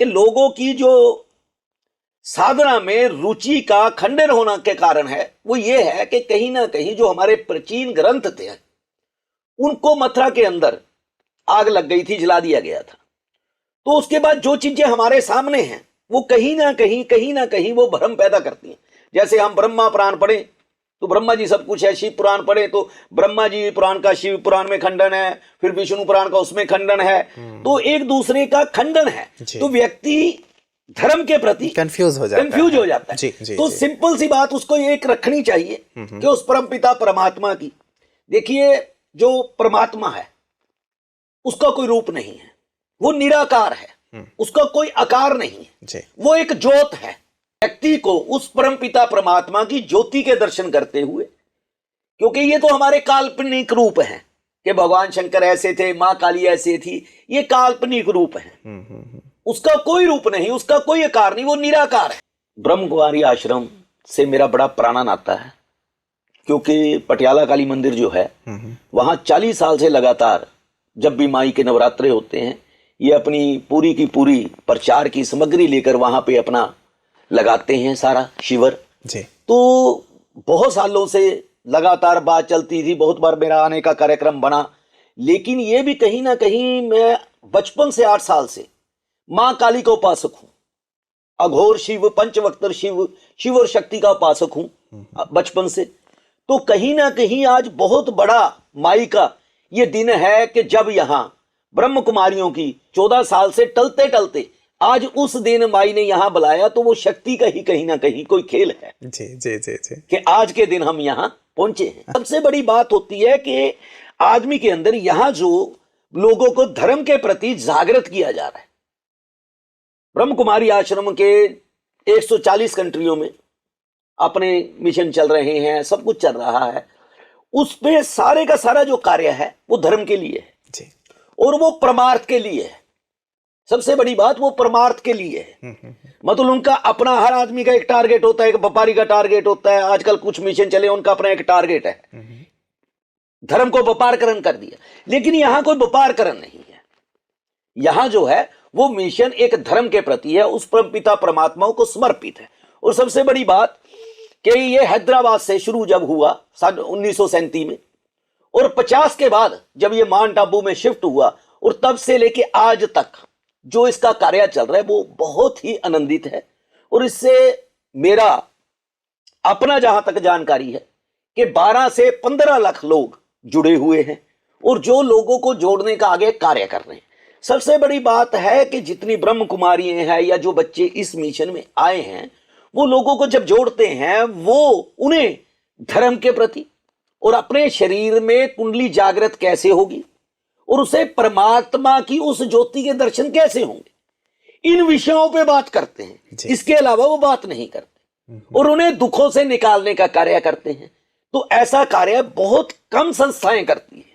कि लोगों की जो साधना में रुचि का खंडन होने के कारण है वो ये है कि कहीं ना कहीं जो हमारे प्राचीन ग्रंथ थे उनको मथुरा के अंदर आग लग गई थी, जला दिया गया था। तो उसके बाद जो चीजें हमारे सामने हैं वो कहीं ना कहीं वो भ्रम पैदा करती हैं। जैसे हम ब्रह्मा पुराण पढ़े तो ब्रह्मा जी सब कुछ है, शिव पुराण पढ़े तो ब्रह्मा जी पुराण का शिव पुराण में खंडन है, फिर विष्णु पुराण का उसमें खंडन है, तो एक दूसरे का खंडन है, तो व्यक्ति धर्म के प्रति कंफ्यूज हो जाता है। जी, तो सिंपल सी बात उसको एक रखनी चाहिए कि उस परमपिता परमात्मा की, देखिए जो परमात्मा है उसका कोई रूप नहीं है, वो निराकार है, उसका कोई आकार नहीं है, वो एक ज्योत है। व्यक्ति को उस परमपिता परमात्मा की ज्योति के दर्शन करते हुए, क्योंकि ये तो हमारे काल्पनिक रूप हैं कि भगवान शंकर ऐसे थे, मां काली ऐसे थी, ये काल्पनिक रूप हैं, उसका कोई रूप नहीं, उसका कोई आकार नहीं, वो निराकार है। ब्रह्म कुमारी आश्रम से मेरा बड़ा पुराना नाता है, क्योंकि पटियाला काली मंदिर जो है वहां 40 साल से लगातार जब भी माई के नवरात्रे होते हैं ये अपनी पूरी की पूरी प्रचार की सामग्री लेकर वहां पे अपना लगाते हैं सारा शिविर जी। तो बहुत सालों से लगातार बात चलती थी, बहुत बार मेरा आने का कार्यक्रम बना, लेकिन ये भी कहीं ना कहीं मैं बचपन से 8 साल से मां काली का उपासक हूं, अघोर शिव, पंचवक्तर शिव, शिव और शक्ति का उपासक हूं बचपन से। तो कहीं ना कहीं आज बहुत बड़ा माई का ये दिन है कि जब यहां ब्रह्म कुमारियों की 14 साल से टलते टलते आज उस दिन माई ने यहां बुलाया, तो वो शक्ति का ही कहीं ना कहीं कोई खेल है जी जी जी जी कि आज के दिन हम यहां पहुंचे हैं। सबसे बड़ी बात होती है कि आदमी के अंदर यहां जो लोगों को धर्म के प्रति जागृत किया जा रहा है, ब्रह्म कुमारी आश्रम के 140 कंट्रियों में अपने मिशन चल रहे हैं, सब कुछ चल रहा है, उस पे सारे का सारा जो कार्य है वो धर्म के लिए है जी। और वो परमार्थ के लिए है। सबसे बड़ी बात वो परमार्थ के लिए है, मतलब उनका अपना, हर आदमी का एक टारगेट होता है, एक व्यापारी का टारगेट होता है, आजकल कुछ मिशन चले उनका अपना एक टारगेट है, धर्म को व्यापारकरण कर दिया, लेकिन यहां कोई व्यापारकरण नहीं है, यहां जो है वो मिशन एक धर्म के प्रति है, उस परमपिता परमात्मा को समर्पित है। और सबसे बड़ी बात कि ये हैदराबाद से शुरू जब हुआ सन 1937 में, और 50 के बाद जब ये माउंट आबू में शिफ्ट हुआ, और तब से लेके आज तक जो इसका कार्य चल रहा है वो बहुत ही आनंदित है। और इससे मेरा अपना जहां तक जानकारी है कि 12 से 15 लाख लोग जुड़े हुए हैं, और जो लोगों को जोड़ने का आगे कार्य कर रहे हैं। सबसे बड़ी बात है कि जितनी ब्रह्म कुमारियां हैं या जो बच्चे इस मिशन में आए हैं, वो लोगों को जब जोड़ते हैं वो उन्हें धर्म के प्रति और अपने शरीर में कुंडली जागृत कैसे होगी और उसे परमात्मा की उस ज्योति के दर्शन कैसे होंगे, इन विषयों पे बात करते हैं, इसके अलावा वो बात नहीं करते, और उन्हें दुखों से निकालने का कार्य करते हैं। तो ऐसा कार्य बहुत कम संस्थाएं करती है।